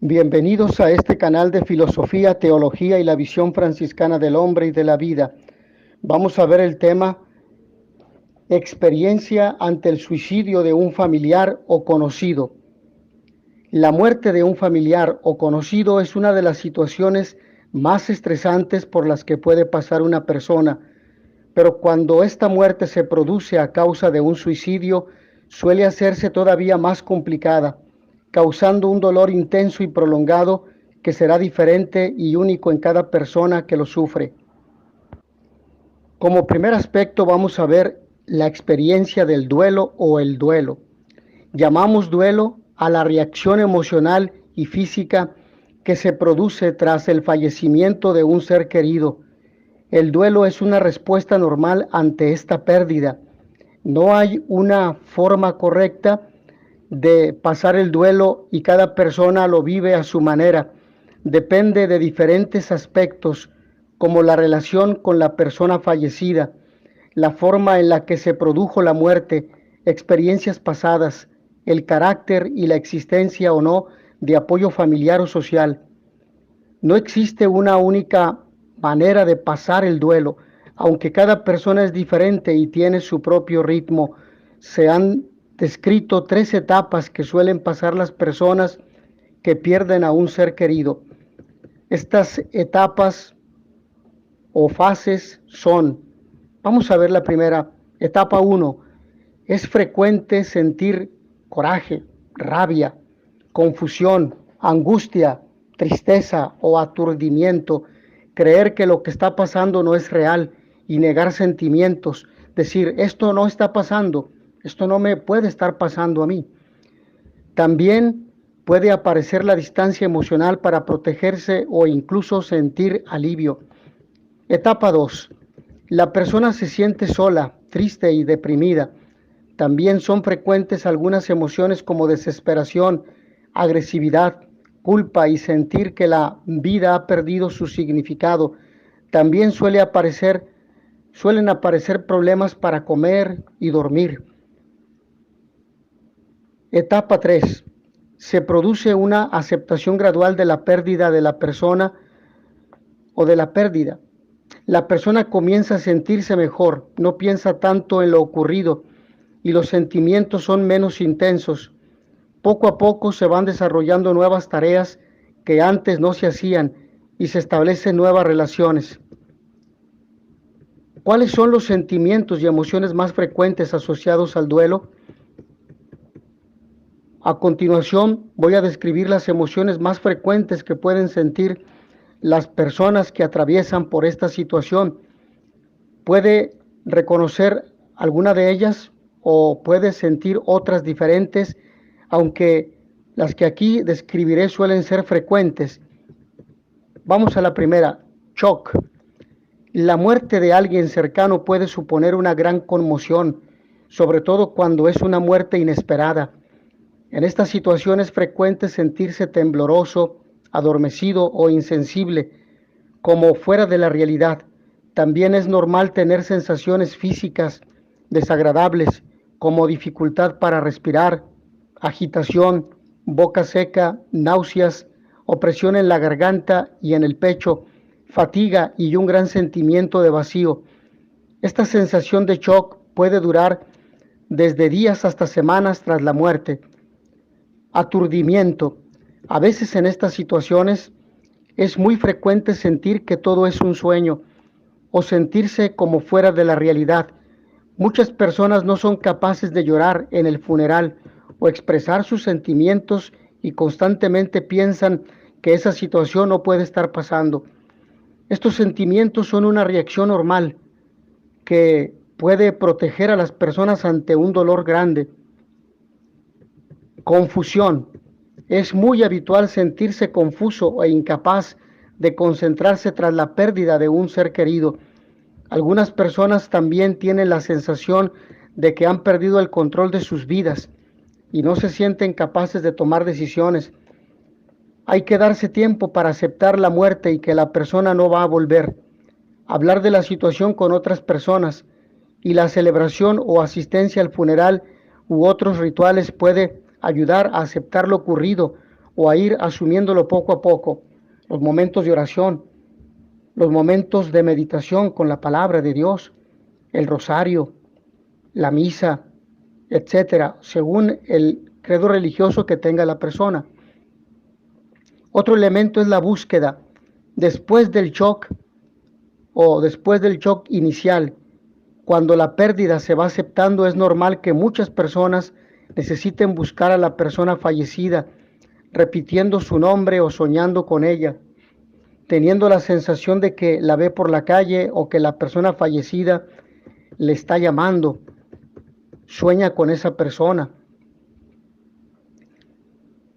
Bienvenidos a este canal de filosofía, teología y la visión franciscana del hombre y de la vida. Vamos a ver el tema experiencia ante el suicidio de un familiar o conocido. La muerte de un familiar o conocido es una de las situaciones más estresantes por las que puede pasar una persona, pero cuando esta muerte se produce a causa de un suicidio, suele hacerse todavía más complicada, causando un dolor intenso y prolongado que será diferente y único en cada persona que lo sufre. Como primer aspecto vamos a ver la experiencia del duelo o el duelo. Llamamos duelo a la reacción emocional y física que se produce tras el fallecimiento de un ser querido. El duelo es una respuesta normal ante esta pérdida. No hay una forma correcta de pasar el duelo y cada persona lo vive a su manera. Depende de diferentes aspectos como la relación con la persona fallecida, la forma en la que se produjo la muerte, experiencias pasadas, el carácter y la existencia o no de apoyo familiar o social. No existe una única manera de pasar el duelo, aunque cada persona es diferente y tiene su propio ritmo. Se han descrito 3 etapas que suelen pasar las personas que pierden a un ser querido. Estas etapas o fases son, vamos a ver la primera, etapa 1. Es frecuente sentir coraje, rabia, confusión, angustia, tristeza o aturdimiento, creer que lo que está pasando no es real y negar sentimientos, decir, esto no está pasando, esto no me puede estar pasando a mí. También puede aparecer la distancia emocional para protegerse o incluso sentir alivio. Etapa 2. La persona se siente sola, triste y deprimida. También son frecuentes algunas emociones como desesperación, agresividad, culpa y sentir que la vida ha perdido su significado. También suelen aparecer problemas para comer y dormir. Etapa 3. Se produce una aceptación gradual de la pérdida de la persona o de la pérdida. La persona comienza a sentirse mejor, no piensa tanto en lo ocurrido y los sentimientos son menos intensos. Poco a poco se van desarrollando nuevas tareas que antes no se hacían y se establecen nuevas relaciones. ¿Cuáles son los sentimientos y emociones más frecuentes asociados al duelo? A continuación voy a describir las emociones más frecuentes que pueden sentir las personas que atraviesan por esta situación. Puede reconocer alguna de ellas o puede sentir otras diferentes, aunque las que aquí describiré suelen ser frecuentes. Vamos a la primera, shock. La muerte de alguien cercano puede suponer una gran conmoción, sobre todo cuando es una muerte inesperada. En estas situaciones es frecuente sentirse tembloroso, adormecido o insensible, como fuera de la realidad. También es normal tener sensaciones físicas desagradables, como dificultad para respirar, agitación, boca seca, náuseas, opresión en la garganta y en el pecho, fatiga y un gran sentimiento de vacío. Esta sensación de shock puede durar desde días hasta semanas tras la muerte. Aturdimiento. A veces en estas situaciones es muy frecuente sentir que todo es un sueño o sentirse como fuera de la realidad. Muchas personas no son capaces de llorar en el funeral o expresar sus sentimientos y constantemente piensan que esa situación no puede estar pasando. Estos sentimientos son una reacción normal que puede proteger a las personas ante un dolor grande. Confusión. Es muy habitual sentirse confuso e incapaz de concentrarse tras la pérdida de un ser querido. Algunas personas también tienen la sensación de que han perdido el control de sus vidas y no se sienten capaces de tomar decisiones. Hay que darse tiempo para aceptar la muerte y que la persona no va a volver. Hablar de la situación con otras personas y la celebración o asistencia al funeral u otros rituales puede ayudar a aceptar lo ocurrido o a ir asumiéndolo poco a poco. Los momentos de oración, los momentos de meditación con la palabra de Dios, el rosario, la misa, etcétera, según el credo religioso que tenga la persona. Otro elemento es la búsqueda. Después del shock o después del shock inicial, cuando la pérdida se va aceptando, es normal que muchas personas necesiten buscar a la persona fallecida, repitiendo su nombre o soñando con ella, teniendo la sensación de que la ve por la calle o que la persona fallecida le está llamando, sueña con esa persona.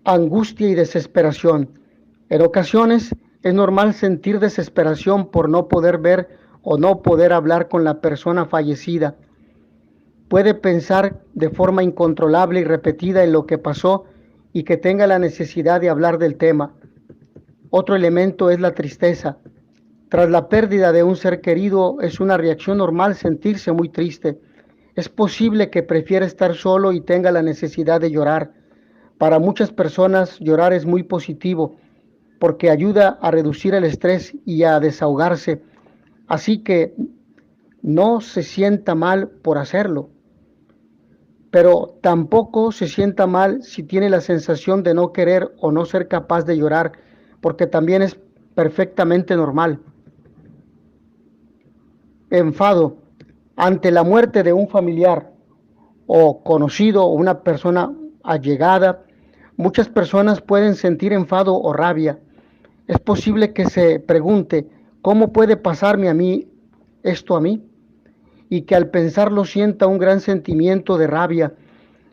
Angustia y desesperación. En ocasiones es normal sentir desesperación por no poder ver o no poder hablar con la persona fallecida. Puede pensar de forma incontrolable y repetida en lo que pasó y que tenga la necesidad de hablar del tema. Otro elemento es la tristeza. Tras la pérdida de un ser querido es una reacción normal sentirse muy triste. Es posible que prefiera estar solo y tenga la necesidad de llorar. Para muchas personas llorar es muy positivo porque ayuda a reducir el estrés y a desahogarse. Así que no se sienta mal por hacerlo, pero tampoco se sienta mal si tiene la sensación de no querer o no ser capaz de llorar, porque también es perfectamente normal. Enfado. Ante la muerte de un familiar o conocido o una persona allegada, muchas personas pueden sentir enfado o rabia. Es posible que se pregunte, ¿cómo puede pasarme a mí esto a mí? Y que al pensarlo sienta un gran sentimiento de rabia.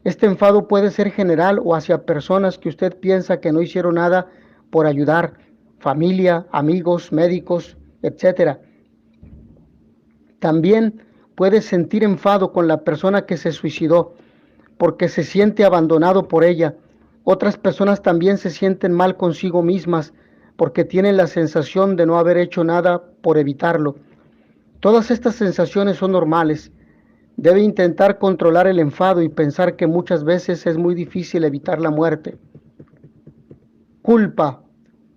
Este enfado puede ser general o hacia personas que usted piensa que no hicieron nada por ayudar, familia, amigos, médicos, etcétera. También puede sentir enfado con la persona que se suicidó porque se siente abandonado por ella. Otras personas también se sienten mal consigo mismas porque tienen la sensación de no haber hecho nada por evitarlo. Todas estas sensaciones son normales. Debe intentar controlar el enfado y pensar que muchas veces es muy difícil evitar la muerte. Culpa.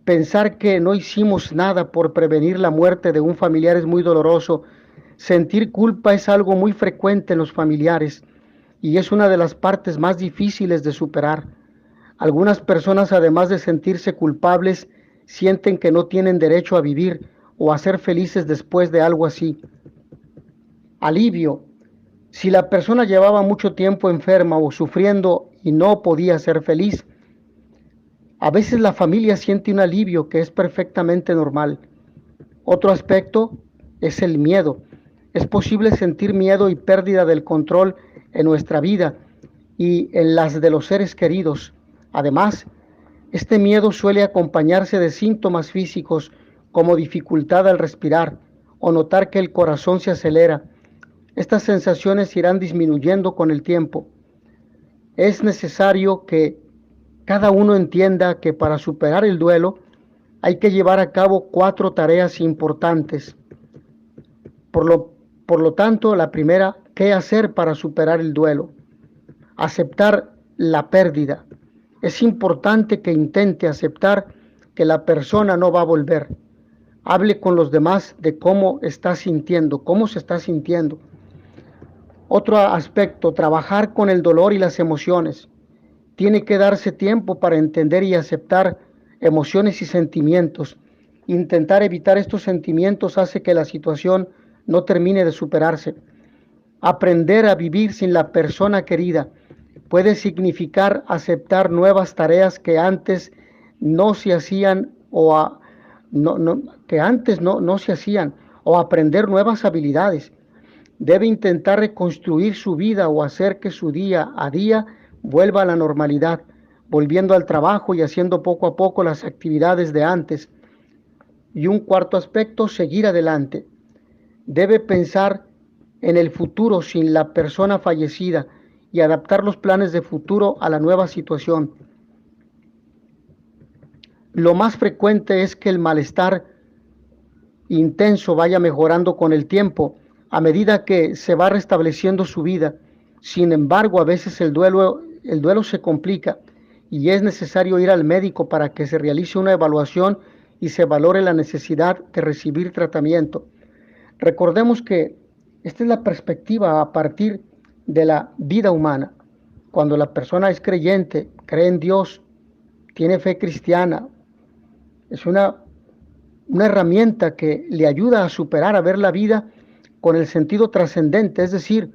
Pensar que no hicimos nada por prevenir la muerte de un familiar es muy doloroso. Sentir culpa es algo muy frecuente en los familiares y es una de las partes más difíciles de superar. Algunas personas, además de sentirse culpables, sienten que no tienen derecho a vivir o a ser felices después de algo así. Alivio. Si la persona llevaba mucho tiempo enferma o sufriendo y no podía ser feliz, a veces la familia siente un alivio que es perfectamente normal. Otro aspecto es el miedo. Es posible sentir miedo y pérdida del control en nuestra vida y en las de los seres queridos. Además, este miedo suele acompañarse de síntomas físicos como dificultad al respirar o notar que el corazón se acelera. Estas sensaciones irán disminuyendo con el tiempo. Es necesario que cada uno entienda que para superar el duelo hay que llevar a cabo 4 tareas importantes. Por lo tanto, la primera, ¿qué hacer para superar el duelo? Aceptar la pérdida. Es importante que intente aceptar que la persona no va a volver. Hable con los demás de cómo está sintiendo, cómo se está sintiendo. Otro aspecto, trabajar con el dolor y las emociones. Tiene que darse tiempo para entender y aceptar emociones y sentimientos. Intentar evitar estos sentimientos hace que la situación no termine de superarse. Aprender a vivir sin la persona querida puede significar aceptar nuevas tareas que antes no se hacían no se hacían o aprender nuevas habilidades. Debe intentar reconstruir su vida o hacer que su día a día vuelva a la normalidad, volviendo al trabajo y haciendo poco a poco las actividades de antes. Y un cuarto aspecto, seguir adelante. Debe pensar en el futuro sin la persona fallecida y adaptar los planes de futuro a la nueva situación. Lo más frecuente es que el malestar intenso vaya mejorando con el tiempo a medida que se va restableciendo su vida. Sin embargo, a veces el duelo se complica y es necesario ir al médico para que se realice una evaluación y se valore la necesidad de recibir tratamiento. Recordemos que esta es la perspectiva a partir de la vida humana. Cuando la persona es creyente, cree en Dios, tiene fe cristiana, es una herramienta que le ayuda a superar, a ver la vida con el sentido trascendente, es decir,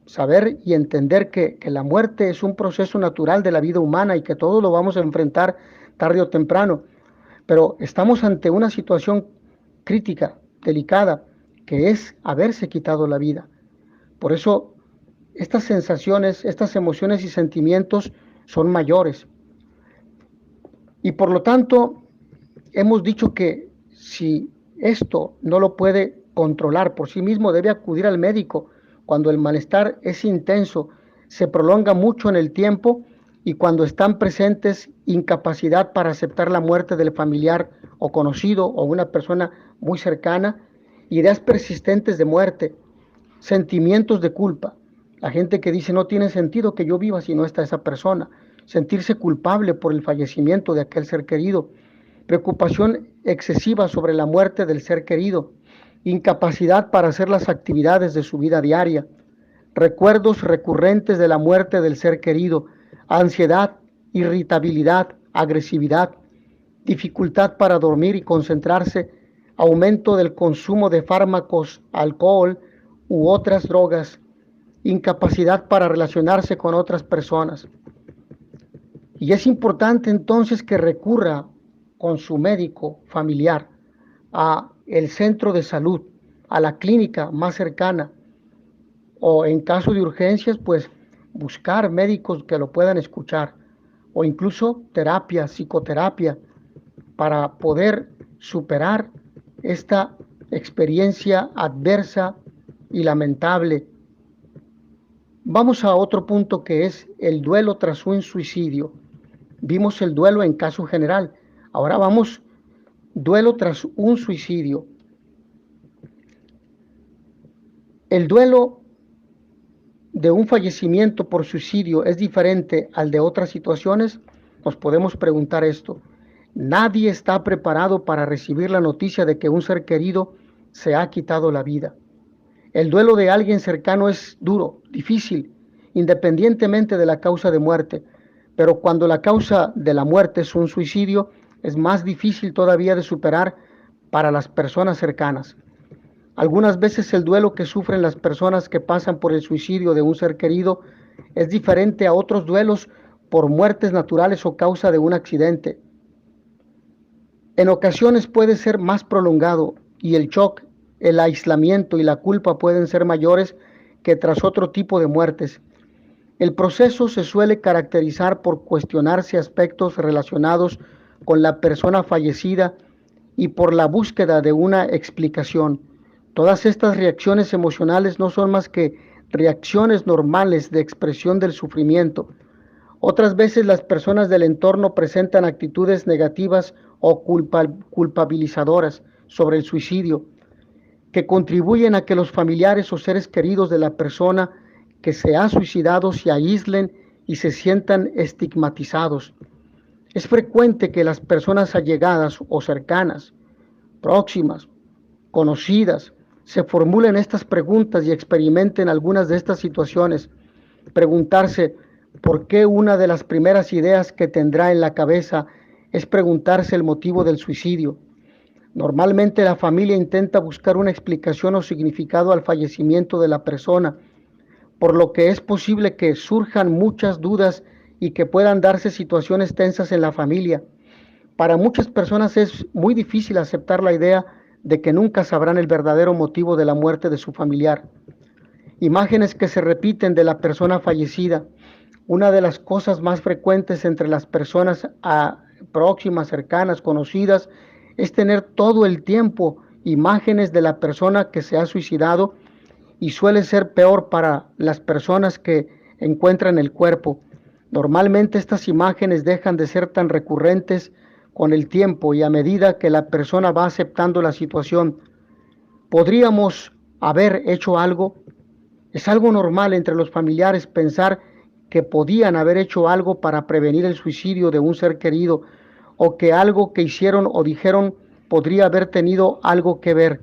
saber y entender que la muerte es un proceso natural de la vida humana y que todos lo vamos a enfrentar tarde o temprano. Pero estamos ante una situación crítica, delicada, que es haberse quitado la vida. Por eso estas sensaciones, estas emociones y sentimientos son mayores. Y por lo tanto, hemos dicho que si esto no lo puede controlar por sí mismo, debe acudir al médico cuando el malestar es intenso, se prolonga mucho en el tiempo y cuando están presentes incapacidad para aceptar la muerte del familiar o conocido o una persona muy cercana, ideas persistentes de muerte, sentimientos de culpa. La gente que dice no tiene sentido que yo viva si no está esa persona, sentirse culpable por el fallecimiento de aquel ser querido, preocupación excesiva sobre la muerte del ser querido, incapacidad para hacer las actividades de su vida diaria, recuerdos recurrentes de la muerte del ser querido, ansiedad, irritabilidad, agresividad, dificultad para dormir y concentrarse, aumento del consumo de fármacos, alcohol u otras drogas, incapacidad para relacionarse con otras personas. Y es importante entonces que recurra con su médico familiar a el centro de salud, a la clínica más cercana, o en caso de urgencias, pues buscar médicos que lo puedan escuchar, o incluso terapia, psicoterapia, para poder superar esta experiencia adversa y lamentable. Vamos a otro punto que es el duelo tras un suicidio. Vimos el duelo en caso general. Ahora vamos, duelo tras un suicidio. El duelo de un fallecimiento por suicidio es diferente al de otras situaciones. Nos podemos preguntar esto. Nadie está preparado para recibir la noticia de que un ser querido se ha quitado la vida. El duelo de alguien cercano es duro, difícil, independientemente de la causa de muerte. Pero cuando la causa de la muerte es un suicidio, es más difícil todavía de superar para las personas cercanas. Algunas veces el duelo que sufren las personas que pasan por el suicidio de un ser querido es diferente a otros duelos por muertes naturales o causa de un accidente. En ocasiones puede ser más prolongado y el shock, el aislamiento y la culpa pueden ser mayores que tras otro tipo de muertes. El proceso se suele caracterizar por cuestionarse aspectos relacionados con la persona fallecida y por la búsqueda de una explicación. Todas estas reacciones emocionales no son más que reacciones normales de expresión del sufrimiento. Otras veces las personas del entorno presentan actitudes negativas o culpabilizadoras sobre el suicidio, que contribuyen a que los familiares o seres queridos de la persona que se ha suicidado se aíslen y se sientan estigmatizados. Es frecuente que las personas allegadas o cercanas, próximas, conocidas, se formulen estas preguntas y experimenten algunas de estas situaciones. Preguntarse por qué una de las primeras ideas que tendrá en la cabeza es preguntarse el motivo del suicidio. Normalmente la familia intenta buscar una explicación o significado al fallecimiento de la persona, por lo que es posible que surjan muchas dudas y que puedan darse situaciones tensas en la familia. Para muchas personas es muy difícil aceptar la idea de que nunca sabrán el verdadero motivo de la muerte de su familiar. Imágenes que se repiten de la persona fallecida. Una de las cosas más frecuentes entre las personas próximas, cercanas, conocidas, es tener todo el tiempo imágenes de la persona que se ha suicidado, y suele ser peor para las personas que encuentran el cuerpo. Normalmente estas imágenes dejan de ser tan recurrentes con el tiempo y a medida que la persona va aceptando la situación. ¿Podríamos haber hecho algo? Es algo normal entre los familiares pensar que podían haber hecho algo para prevenir el suicidio de un ser querido, o que algo que hicieron o dijeron podría haber tenido algo que ver.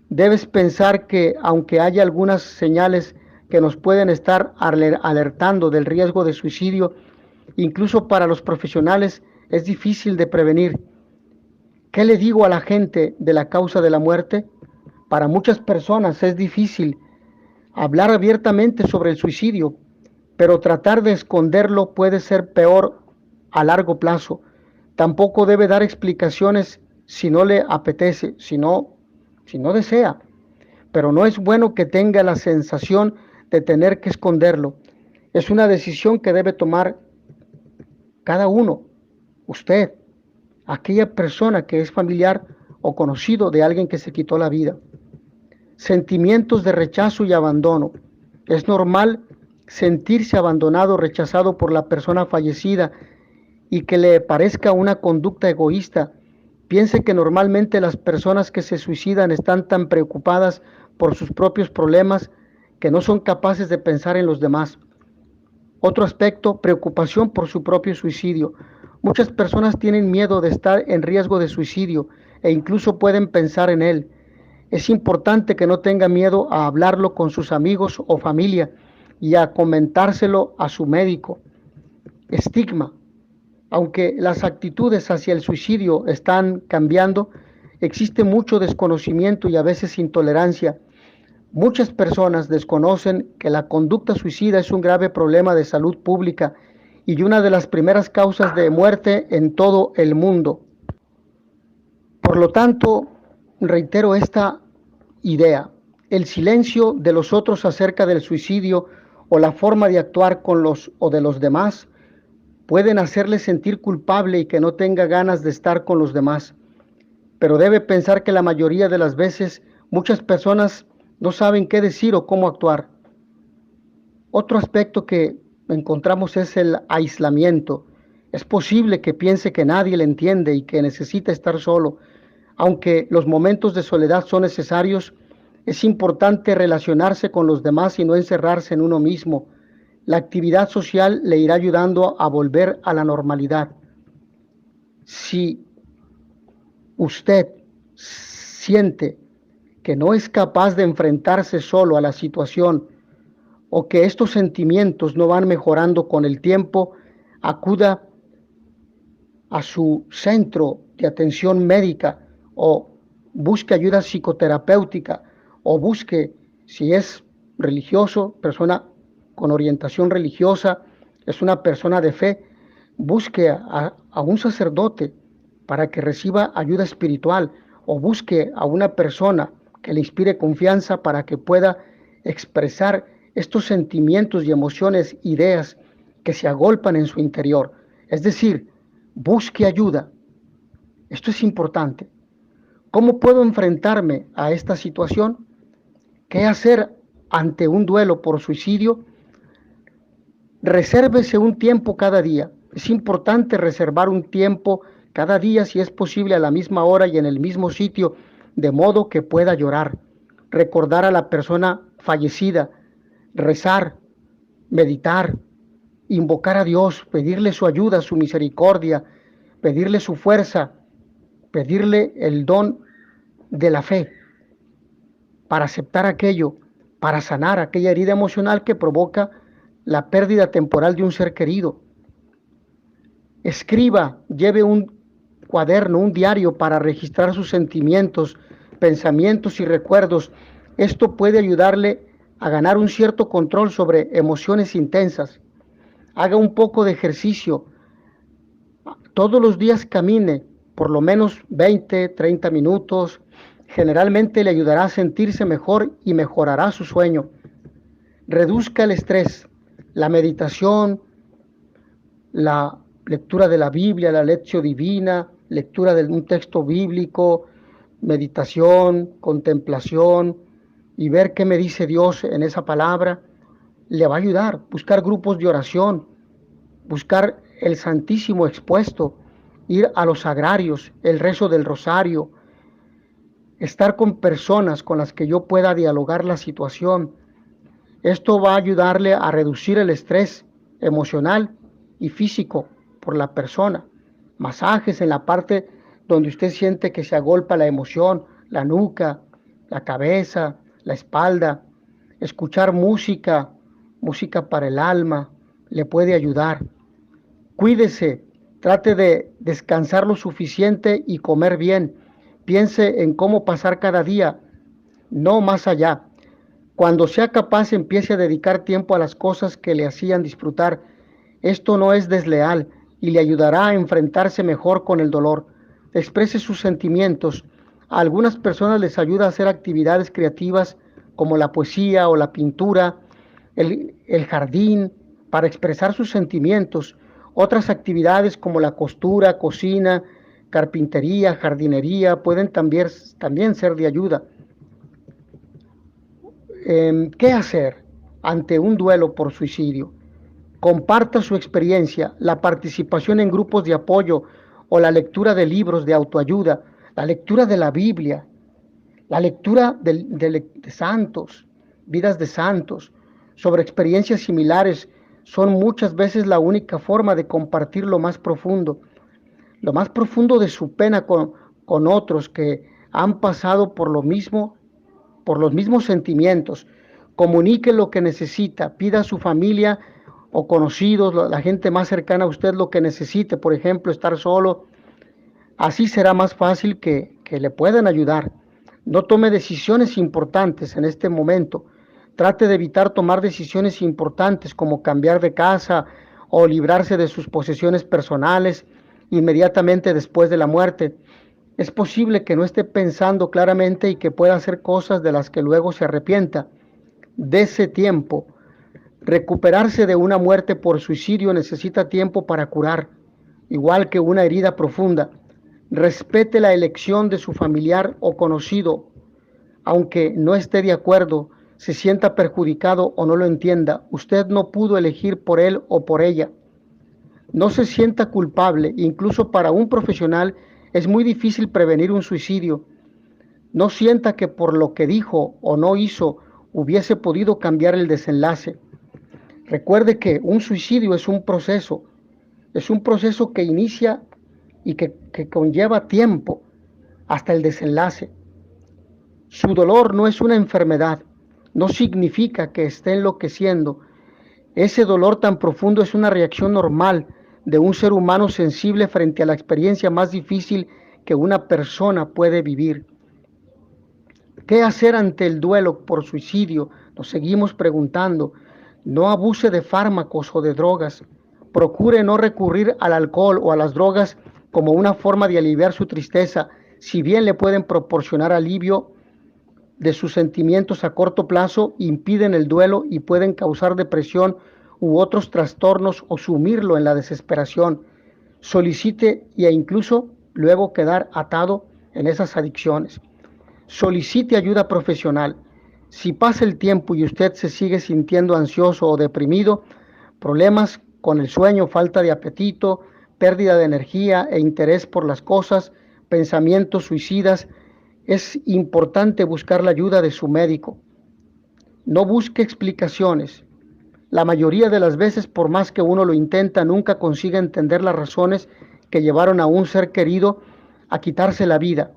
Debes pensar que aunque haya algunas señales que nos pueden estar alertando del riesgo de suicidio, incluso para los profesionales es difícil de prevenir. ¿Qué le digo a la gente de la causa de la muerte? Para muchas personas es difícil hablar abiertamente sobre el suicidio, pero tratar de esconderlo puede ser peor a largo plazo. Tampoco debe dar explicaciones si no le apetece, si no desea. Pero no es bueno que tenga la sensación de tener que esconderlo. Es una decisión que debe tomar cada uno, usted, aquella persona que es familiar o conocido de alguien que se quitó la vida. Sentimientos de rechazo y abandono. Es normal sentirse abandonado, rechazado por la persona fallecida y que le parezca una conducta egoísta. Piense que normalmente las personas que se suicidan están tan preocupadas por sus propios problemas que no son capaces de pensar en los demás. Otro aspecto, preocupación por su propio suicidio. Muchas personas tienen miedo de estar en riesgo de suicidio e incluso pueden pensar en él. Es importante que no tenga miedo a hablarlo con sus amigos o familia y a comentárselo a su médico. Estigma. Aunque las actitudes hacia el suicidio están cambiando, existe mucho desconocimiento y a veces intolerancia. Muchas personas desconocen que la conducta suicida es un grave problema de salud pública y una de las primeras causas de muerte en todo el mundo. Por lo tanto, reitero esta idea. El silencio de los otros acerca del suicidio o la forma de actuar con los o de los demás pueden hacerle sentir culpable y que no tenga ganas de estar con los demás. Pero debe pensar que la mayoría de las veces muchas personas no saben qué decir o cómo actuar. Otro aspecto que encontramos es el aislamiento. Es posible que piense que nadie le entiende y que necesita estar solo. Aunque los momentos de soledad son necesarios, es importante relacionarse con los demás y no encerrarse en uno mismo. La actividad social le irá ayudando a volver a la normalidad. Si usted siente que no es capaz de enfrentarse solo a la situación o que estos sentimientos no van mejorando con el tiempo, acuda a su centro de atención médica o busque ayuda psicoterapéutica o busque, si es religioso, persona con orientación religiosa, es una persona de fe, busque a un sacerdote para que reciba ayuda espiritual o busque a una persona que le inspire confianza para que pueda expresar estos sentimientos y emociones, ideas que se agolpan en su interior. Es decir, busque ayuda. Esto es importante. ¿Cómo puedo enfrentarme a esta situación? ¿Qué hacer ante un duelo por suicidio? Resérvese un tiempo cada día. Es importante reservar un tiempo cada día, si es posible, a la misma hora y en el mismo sitio, de modo que pueda llorar, recordar a la persona fallecida, rezar, meditar, invocar a Dios, pedirle su ayuda, su misericordia, pedirle su fuerza, pedirle el don de la fe para aceptar aquello, para sanar aquella herida emocional que provoca la pérdida temporal de un ser querido. Escriba, lleve un cuaderno, un diario para registrar sus sentimientos, pensamientos y recuerdos. Esto puede ayudarle a ganar un cierto control sobre emociones intensas. Haga un poco de ejercicio. Todos los días camine por lo menos 20, 30 minutos. Generalmente le ayudará a sentirse mejor y mejorará su sueño. Reduzca el estrés. La meditación, la lectura de la Biblia, la lección divina, lectura de un texto bíblico, meditación, contemplación y ver qué me dice Dios en esa palabra, le va a ayudar. Buscar grupos de oración, buscar el Santísimo expuesto, ir a los sagrarios, el rezo del rosario, estar con personas con las que yo pueda dialogar la situación. Esto va a ayudarle a reducir el estrés emocional y físico por la persona. Masajes en la parte donde usted siente que se agolpa la emoción, la nuca, la cabeza, la espalda. Escuchar música, música para el alma, le puede ayudar. Cuídese, trate de descansar lo suficiente y comer bien. Piense en cómo pasar cada día, no más allá. Cuando sea capaz, empiece a dedicar tiempo a las cosas que le hacían disfrutar. Esto no es desleal y le ayudará a enfrentarse mejor con el dolor. Exprese sus sentimientos. A algunas personas les ayuda a hacer actividades creativas como la poesía o la pintura, el jardín, para expresar sus sentimientos. Otras actividades como la costura, cocina, carpintería, jardinería pueden también ser de ayuda. ¿Qué hacer ante un duelo por suicidio? Comparta su experiencia, la participación en grupos de apoyo o la lectura de libros de autoayuda, la lectura de la Biblia, la lectura de santos, vidas de santos, sobre experiencias similares, son muchas veces la única forma de compartir lo más profundo de su pena con otros que han pasado por los mismos sentimientos. Comunique lo que necesita, pida a su familia o conocidos, la gente más cercana a usted lo que necesite, por ejemplo, estar solo. Así será más fácil que le puedan ayudar. No tome decisiones importantes en este momento. Trate de evitar tomar decisiones importantes como cambiar de casa o librarse de sus posesiones personales inmediatamente después de la muerte. Es posible que no esté pensando claramente y que pueda hacer cosas de las que luego se arrepienta. Dese tiempo. Recuperarse de una muerte por suicidio necesita tiempo para curar, igual que una herida profunda. Respete la elección de su familiar o conocido, aunque no esté de acuerdo, se sienta perjudicado o no lo entienda. Usted no pudo elegir por él o por ella. No se sienta culpable, incluso para un profesional es muy difícil prevenir un suicidio. No sienta que por lo que dijo o no hizo hubiese podido cambiar el desenlace. Recuerde que un suicidio es un proceso que inicia y que conlleva tiempo hasta el desenlace. Su dolor no es una enfermedad, no significa que esté enloqueciendo. Ese dolor tan profundo es una reacción normal de un ser humano sensible frente a la experiencia más difícil que una persona puede vivir. ¿Qué hacer ante el duelo por suicidio? Nos seguimos preguntando. No abuse de fármacos o de drogas. Procure no recurrir al alcohol o a las drogas como una forma de aliviar su tristeza, si bien le pueden proporcionar alivio de sus sentimientos a corto plazo, impiden el duelo y pueden causar depresión u otros trastornos o sumirlo en la desesperación. Solicite e incluso luego quedar atado en esas adicciones. Solicite ayuda profesional. Si pasa el tiempo y usted se sigue sintiendo ansioso o deprimido, problemas con el sueño, falta de apetito, pérdida de energía e interés por las cosas, pensamientos suicidas, es importante buscar la ayuda de su médico. No busque explicaciones. La mayoría de las veces, por más que uno lo intenta, nunca consigue entender las razones que llevaron a un ser querido a quitarse la vida.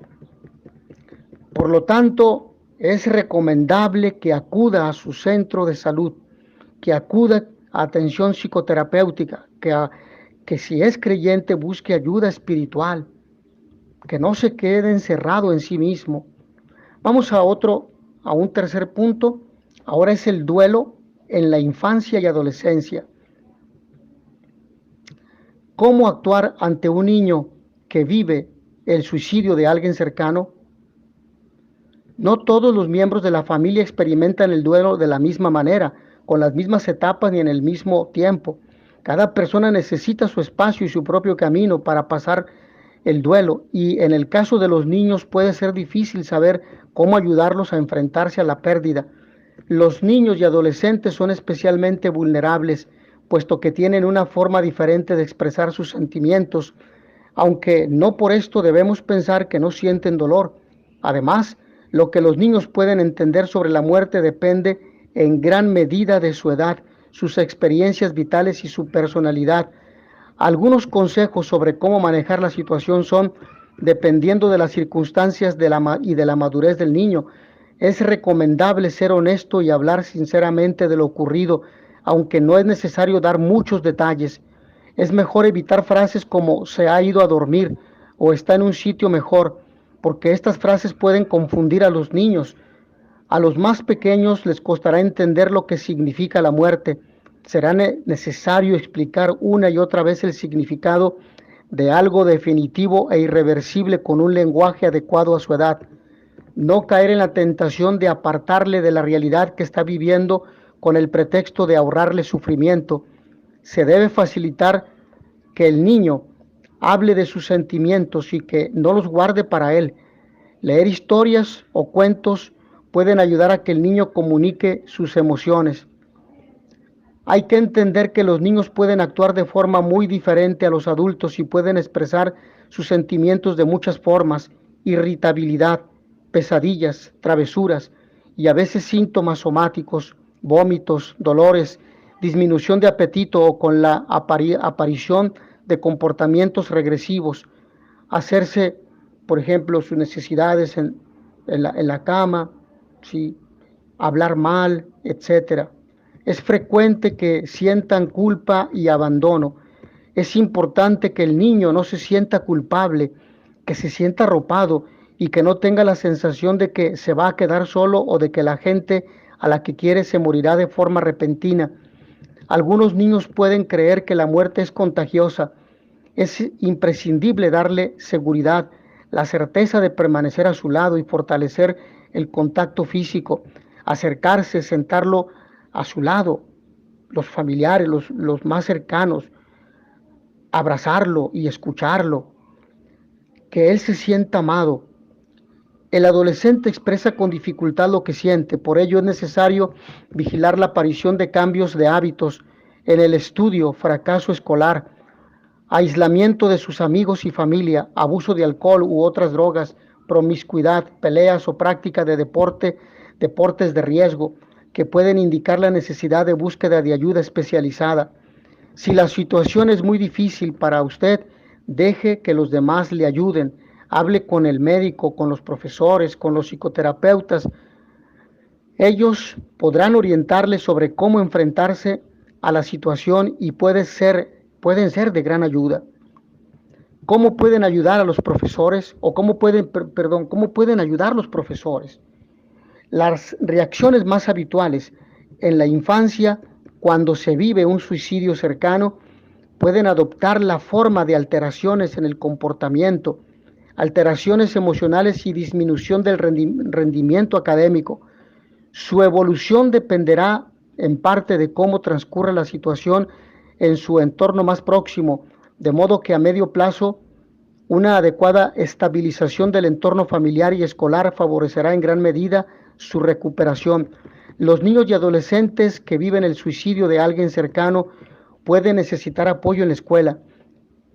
Por lo tanto, es recomendable que acuda a su centro de salud, que acuda a atención psicoterapéutica, que si es creyente busque ayuda espiritual, que no se quede encerrado en sí mismo. Vamos a un tercer punto. Ahora es el duelo en la infancia y adolescencia. ¿Cómo actuar ante un niño que vive el suicidio de alguien cercano? No todos los miembros de la familia experimentan el duelo de la misma manera, con las mismas etapas ni en el mismo tiempo. Cada persona necesita su espacio y su propio camino para pasar el duelo, y en el caso de los niños puede ser difícil saber cómo ayudarlos a enfrentarse a la pérdida. Los niños y adolescentes son especialmente vulnerables, puesto que tienen una forma diferente de expresar sus sentimientos, aunque no por esto debemos pensar que no sienten dolor. Además, lo que los niños pueden entender sobre la muerte depende en gran medida de su edad, sus experiencias vitales y su personalidad. Algunos consejos sobre cómo manejar la situación son, dependiendo de las circunstancias y de la madurez del niño, es recomendable ser honesto y hablar sinceramente de lo ocurrido, aunque no es necesario dar muchos detalles. Es mejor evitar frases como se ha ido a dormir o está en un sitio mejor, porque estas frases pueden confundir a los niños. A los más pequeños les costará entender lo que significa la muerte. Será necesario explicar una y otra vez el significado de algo definitivo e irreversible con un lenguaje adecuado a su edad. No caer en la tentación de apartarle de la realidad que está viviendo con el pretexto de ahorrarle sufrimiento. Se debe facilitar que el niño hable de sus sentimientos y que no los guarde para él. Leer historias o cuentos pueden ayudar a que el niño comunique sus emociones. Hay que entender que los niños pueden actuar de forma muy diferente a los adultos y pueden expresar sus sentimientos de muchas formas: irritabilidad, pesadillas, travesuras y a veces síntomas somáticos, vómitos, dolores, disminución de apetito o con la aparición de comportamientos regresivos, hacerse, por ejemplo, sus necesidades en la cama, ¿sí? Hablar mal, etcétera. Es frecuente que sientan culpa y abandono. Es importante que el niño no se sienta culpable, que se sienta arropado y que no tenga la sensación de que se va a quedar solo o de que la gente a la que quiere se morirá de forma repentina. Algunos niños pueden creer que la muerte es contagiosa. Es imprescindible darle seguridad, la certeza de permanecer a su lado y fortalecer el contacto físico, acercarse, sentarlo a su lado, los familiares, los más cercanos, abrazarlo y escucharlo, que él se sienta amado. El adolescente expresa con dificultad lo que siente, por ello es necesario vigilar la aparición de cambios de hábitos en el estudio, fracaso escolar, aislamiento de sus amigos y familia, abuso de alcohol u otras drogas, promiscuidad, peleas o práctica de deportes de riesgo, que pueden indicar la necesidad de búsqueda de ayuda especializada. Si la situación es muy difícil para usted, deje que los demás le ayuden. Hable con el médico, con los profesores, con los psicoterapeutas. Ellos podrán orientarle sobre cómo enfrentarse a la situación y pueden ser de gran ayuda. ¿Cómo pueden ayudar a los profesores? ¿Cómo pueden ayudar los profesores? Las reacciones más habituales en la infancia, cuando se vive un suicidio cercano, pueden adoptar la forma de alteraciones en el comportamiento, alteraciones emocionales y disminución del rendimiento académico. Su evolución dependerá en parte de cómo transcurra la situación en su entorno más próximo, de modo que a medio plazo una adecuada estabilización del entorno familiar y escolar favorecerá en gran medida su recuperación. Los niños y adolescentes que viven el suicidio de alguien cercano pueden necesitar apoyo en la escuela.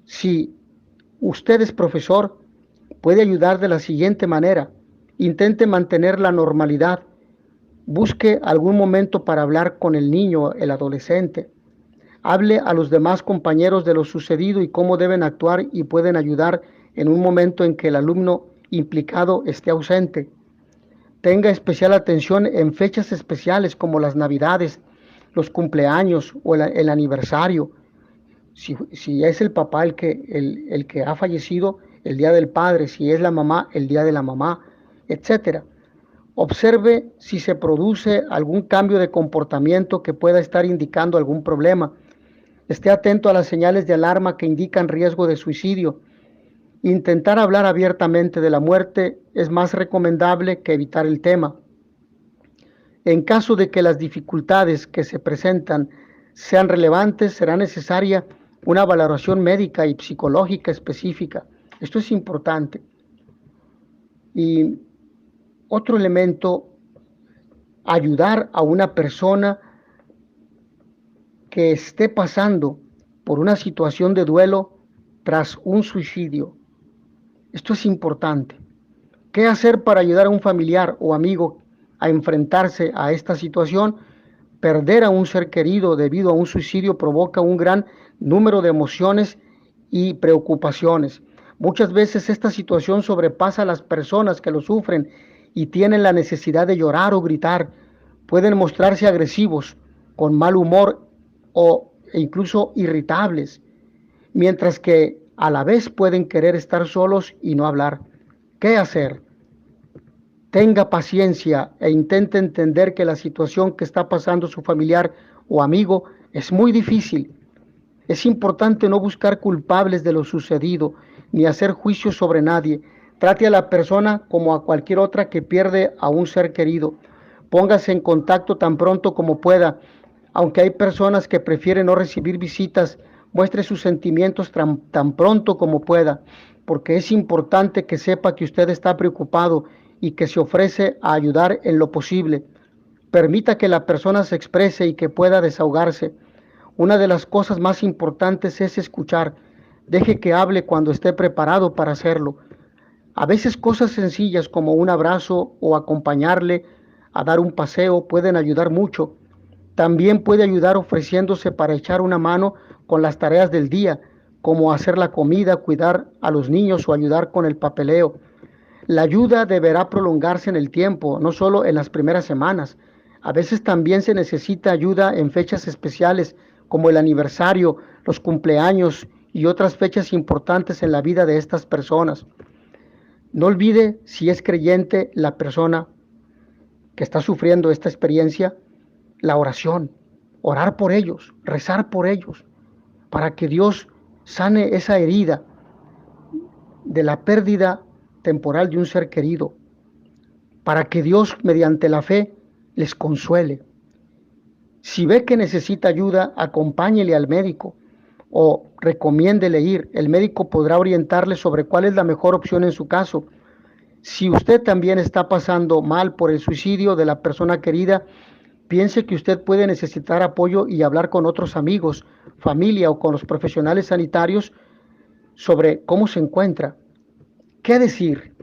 Si usted es profesor, puede ayudar de la siguiente manera: intente mantener la normalidad, busque algún momento para hablar con el niño, el adolescente, hable a los demás compañeros de lo sucedido y cómo deben actuar y pueden ayudar en un momento en que el alumno implicado esté ausente. Tenga especial atención en fechas especiales como las Navidades, los cumpleaños o el aniversario. Si es el papá el que ha fallecido, el día del padre; si es la mamá, el día de la mamá, etc. Observe si se produce algún cambio de comportamiento que pueda estar indicando algún problema. Esté atento a las señales de alarma que indican riesgo de suicidio. Intentar hablar abiertamente de la muerte es más recomendable que evitar el tema. En caso de que las dificultades que se presentan sean relevantes, será necesaria una valoración médica y psicológica específica. Esto es importante. Y otro elemento, ayudar a una persona que esté pasando por una situación de duelo tras un suicidio. Esto es importante. ¿Qué hacer para ayudar a un familiar o amigo a enfrentarse a esta situación? Perder a un ser querido debido a un suicidio provoca un gran número de emociones y preocupaciones. Muchas veces esta situación sobrepasa a las personas que lo sufren y tienen la necesidad de llorar o gritar. Pueden mostrarse agresivos, con mal humor e incluso irritables, mientras que a la vez pueden querer estar solos y no hablar. ¿Qué hacer? Tenga paciencia e intente entender que la situación que está pasando su familiar o amigo es muy difícil. Es importante no buscar culpables de lo sucedido ni hacer juicios sobre nadie. Trate a la persona como a cualquier otra que pierde a un ser querido. Póngase en contacto tan pronto como pueda. Aunque hay personas que prefieren no recibir visitas, muestre sus sentimientos tan pronto como pueda, porque es importante que sepa que usted está preocupado y que se ofrece a ayudar en lo posible. Permita que la persona se exprese y que pueda desahogarse. Una de las cosas más importantes es escuchar. Deje que hable cuando esté preparado para hacerlo. A veces cosas sencillas como un abrazo o acompañarle a dar un paseo pueden ayudar mucho. También puede ayudar ofreciéndose para echar una mano con las tareas del día, como hacer la comida, cuidar a los niños o ayudar con el papeleo. La ayuda deberá prolongarse en el tiempo, no solo en las primeras semanas. A veces también se necesita ayuda en fechas especiales como el aniversario, los cumpleaños y otras fechas importantes en la vida de estas personas. No olvide, si es creyente la persona que está sufriendo esta experiencia, la oración, orar por ellos, rezar por ellos, para que Dios sane esa herida de la pérdida temporal de un ser querido, para que Dios, mediante la fe, les consuele. Si ve que necesita ayuda, acompáñele al médico o recomiéndele ir. El médico podrá orientarle sobre cuál es la mejor opción en su caso. Si usted también está pasando mal por el suicidio de la persona querida, piense que usted puede necesitar apoyo y hablar con otros amigos, familia o con los profesionales sanitarios sobre cómo se encuentra. ¿Qué decir?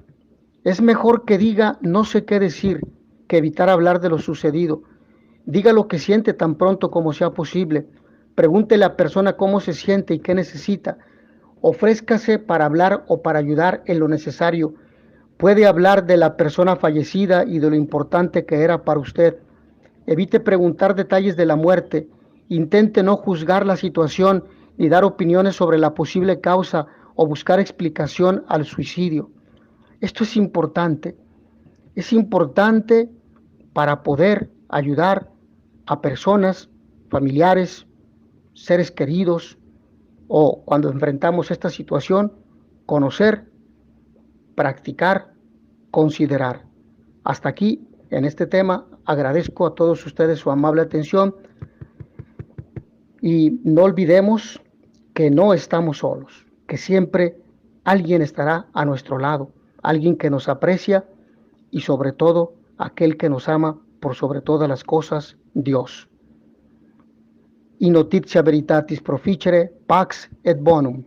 Es mejor que diga no sé qué decir que evitar hablar de lo sucedido. Diga lo que siente tan pronto como sea posible. Pregúntele a la persona cómo se siente y qué necesita. Ofrézcase para hablar o para ayudar en lo necesario. Puede hablar de la persona fallecida y de lo importante que era para usted. Evite preguntar detalles de la muerte. Intente no juzgar la situación ni dar opiniones sobre la posible causa o buscar explicación al suicidio. Esto es importante. Es importante para poder ayudar a personas, familiares, seres queridos, o cuando enfrentamos esta situación, conocer, practicar, considerar. Hasta aquí, en este tema, agradezco a todos ustedes su amable atención y no olvidemos que no estamos solos, que siempre alguien estará a nuestro lado, alguien que nos aprecia y sobre todo aquel que nos ama por sobre todas las cosas, Dios. In notitia veritatis proficere, pax et bonum.